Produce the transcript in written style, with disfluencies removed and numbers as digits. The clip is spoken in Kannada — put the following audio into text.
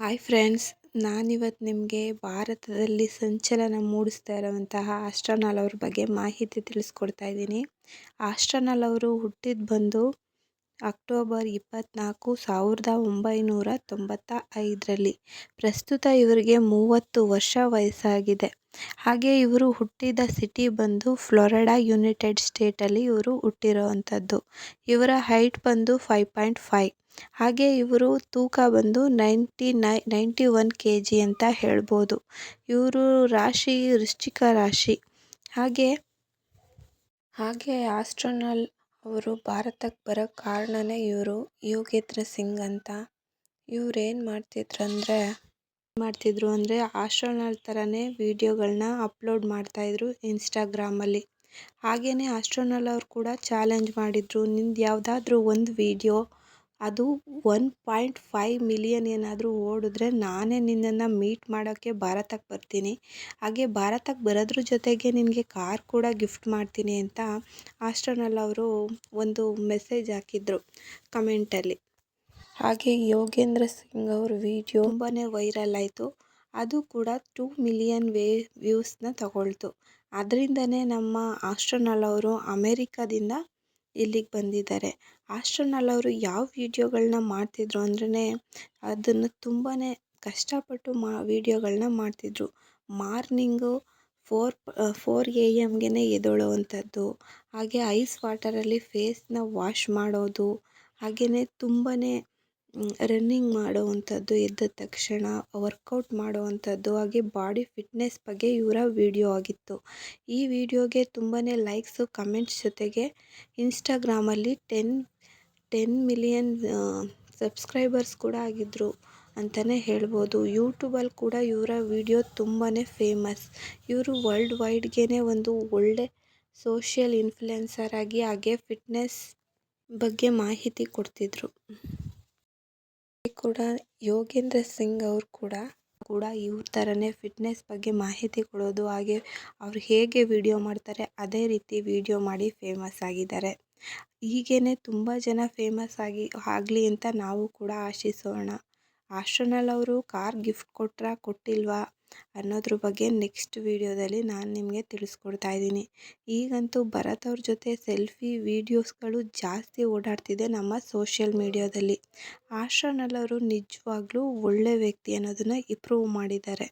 ಹಾಯ್ ಫ್ರೆಂಡ್ಸ್, ನಾನಿವತ್ತು ನಿಮಗೆ ಭಾರತದಲ್ಲಿ ಸಂಚಲನ ಮೂಡಿಸ್ತಾ ಇರುವಂತಹ ಆಸ್ಟ್ರೋನಲ್ ಅವ್ರ ಬಗ್ಗೆ ಮಾಹಿತಿ ತಿಳಿಸ್ಕೊಡ್ತಾ ಇದ್ದೀನಿ. ಆಸ್ಟ್ರೋನಲ್ ಅವರು ಹುಟ್ಟಿದ್ದು ಬಂದು ಅಕ್ಟೋಬರ್ 24, 1995ರಲ್ಲಿ. ಪ್ರಸ್ತುತ ಇವರಿಗೆ 30 ವರ್ಷ ವಯಸ್ಸಾಗಿದೆ. ಹಾಗೆ ಇವರು ಹುಟ್ಟಿದ ಸಿಟಿ ಬಂದು ಫ್ಲೋರಿಡಾ, ಯುನೈಟೆಡ್ ಸ್ಟೇಟಲ್ಲಿ ಇವರು ಹುಟ್ಟಿರೋವಂಥದ್ದು. ಇವರ ಹೈಟ್ ಬಂದು 5.5. ಹಾಗೆ ಇವರು ತೂಕ ಬಂದು 91 kg ಅಂತ ಹೇಳ್ಬೋದು. ಇವರು ರಾಶಿ ವೃಶ್ಚಿಕ ರಾಶಿ. ಹಾಗೆ ಆಸ್ಟ್ರೋನಲ್ ಅವರು ಭಾರತಕ್ಕೆ ಬರೋ ಕಾರಣನೇ ಇವರು ಯೋಗೇಂದ್ರ ಸಿಂಗ್ ಅಂತ. ಇವ್ರು ಏನು ಮಾಡ್ತಿದ್ರು ಅಂದರೆ ಆಸ್ಟ್ರೋನಲ್ ಥರನೇ ವಿಡಿಯೋಗಳನ್ನ ಅಪ್ಲೋಡ್ ಮಾಡ್ತಾಯಿದ್ರು ಇನ್ಸ್ಟಾಗ್ರಾಮಲ್ಲಿ. ಹಾಗೆಯೇ ಆಸ್ಟ್ರೋನಲ್ ಅವರು ಕೂಡ ಚಾಲೆಂಜ್ ಮಾಡಿದರು, ನಿಂದು ಯಾವುದಾದ್ರೂ ಒಂದು ವಿಡಿಯೋ ಅದು 1.5 ಮಿಲಿಯನ್ ಏನಾದರೂ ಓಡಿದ್ರೆ ನಾನೇ ನಿನ್ನನ್ನು ಮೀಟ್ ಮಾಡೋಕ್ಕೆ ಭಾರತಕ್ಕೆ ಬರ್ತೀನಿ. ಹಾಗೆ ಭಾರತಕ್ಕೆ ಬರೋದ್ರ ಜೊತೆಗೆ ನಿನಗೆ ಕಾರ್ ಕೂಡ ಗಿಫ್ಟ್ ಮಾಡ್ತೀನಿ ಅಂತ ಆಸ್ಟ್ರೋನಲ್ ಅವರು ಒಂದು ಮೆಸೇಜ್ ಹಾಕಿದ್ರು ಕಮೆಂಟಲ್ಲಿ. ಹಾಗೆ ಯೋಗೇಂದ್ರ ಸಿಂಗ್ ಅವ್ರ ವಿಡಿಯೋ ತುಂಬಾ ವೈರಲ್ ಆಯಿತು. ಅದು ಕೂಡ 2 ಮಿಲಿಯನ್ ವ್ಯೂಸ್ನ ತಗೊಳ್ತು. ಅದರಿಂದನೇ ನಮ್ಮ ಆಸ್ಟ್ರೋನಲ್ ಅವರು ಅಮೇರಿಕಾದಿಂದ ಇಲ್ಲಿಗೆ ಬಂದಿದ್ದಾರೆ. ಆಸ್ಟ್ರೋನಲ್ ಅವರು ಯಾವ ವಿಡಿಯೋಗಳನ್ನ ಮಾಡ್ತಿದ್ರು ಅಂದ್ರೆ ಅದನ್ನು ತುಂಬಾ ಕಷ್ಟಪಟ್ಟು ವಿಡಿಯೋಗಳನ್ನ ಮಾಡ್ತಿದ್ರು. ಮಾರ್ನಿಂಗು 4 AM ಎದ್ದೇಳುವಂಥದ್ದು, ಹಾಗೆ ಐಸ್ ವಾಟರಲ್ಲಿ ಫೇಸ್ನ ವಾಶ್ ಮಾಡೋದು, ಹಾಗೆಯೇ ತುಂಬಾ ರನ್ನಿಂಗ್ ಮಾಡುವಂಥದ್ದು, ಎದ್ದ ತಕ್ಷಣ ವರ್ಕೌಟ್ ಮಾಡುವಂಥದ್ದು, ಹಾಗೆ ಬಾಡಿ ಫಿಟ್ನೆಸ್ ಬಗ್ಗೆ ಇವರ ವಿಡಿಯೋ ಆಗಿತ್ತು. ಈ ವಿಡಿಯೋಗೆ ತುಂಬಾ ಲೈಕ್ಸು, ಕಮೆಂಟ್ಸ್ ಜೊತೆಗೆ ಇನ್ಸ್ಟಾಗ್ರಾಮಲ್ಲಿ 10 ಮಿಲಿಯನ್ ಸಬ್ಸ್ಕ್ರೈಬರ್ಸ್ ಕೂಡ ಆಗಿದ್ದರು ಅಂತಲೇ ಹೇಳ್ಬೋದು. ಯೂಟ್ಯೂಬಲ್ಲಿ ಕೂಡ ಇವರ ವಿಡಿಯೋ ತುಂಬಾ ಫೇಮಸ್. ಇವರು ವರ್ಲ್ಡ್ ವೈಡ್ಗೆ ಒಂದು ಒಳ್ಳೆ ಸೋಷಿಯಲ್ ಇನ್ಫ್ಲುಯೆನ್ಸರ್ ಆಗಿ ಹಾಗೆ ಫಿಟ್ನೆಸ್ ಬಗ್ಗೆ ಮಾಹಿತಿ ಕೊಡ್ತಿದ್ರು. ಕೂಡ ಯೋಗೇಂದ್ರ ಸಿಂಗ್ ಅವರು ಕೂಡ ಇವ್ರ ಥರನೇ ಫಿಟ್ನೆಸ್ ಬಗ್ಗೆ ಮಾಹಿತಿ ಕೊಡೋದು, ಹಾಗೆ ಅವ್ರು ಹೇಗೆ ವಿಡಿಯೋ ಮಾಡ್ತಾರೆ ಅದೇ ರೀತಿ ವಿಡಿಯೋ ಮಾಡಿ ಫೇಮಸ್ ಆಗಿದ್ದಾರೆ. ಹೀಗೇ ತುಂಬ ಜನ ಫೇಮಸ್ ಆಗಲಿ ಅಂತ ನಾವು ಕೂಡ ಆಶಿಸೋಣ. ಆಸ್ಟ್ರೋನಲ್ ಅವರು ಕಾರ್ ಗಿಫ್ಟ್ ಕೊಟ್ಟಿಲ್ವಾ ಅನ್ನೋದ್ರ ಬಗ್ಗೆ ನೆಕ್ಸ್ಟ್ ವಿಡಿಯೋದಲ್ಲಿ ನಾನು ನಿಮಗೆ ತಿಳಿಸ್ಕೊಡ್ತಾ ಇದ್ದೀನಿ. ಈಗಂತೂ ಭರತ್ ಅವ್ರ ಜೊತೆ ಸೆಲ್ಫಿ ವಿಡಿಯೋಸ್ಗಳು ಜಾಸ್ತಿ ಓಡಾಡ್ತಿದೆ ನಮ್ಮ ಸೋಷಿಯಲ್ ಮೀಡಿಯಾದಲ್ಲಿ. ಆಸ್ಟ್ರೋನಲ್ ಅವರು ನಿಜವಾಗ್ಲೂ ಒಳ್ಳೆ ವ್ಯಕ್ತಿ ಅನ್ನೋದನ್ನು ಪ್ರೂವ್ ಮಾಡಿದ್ದಾರೆ.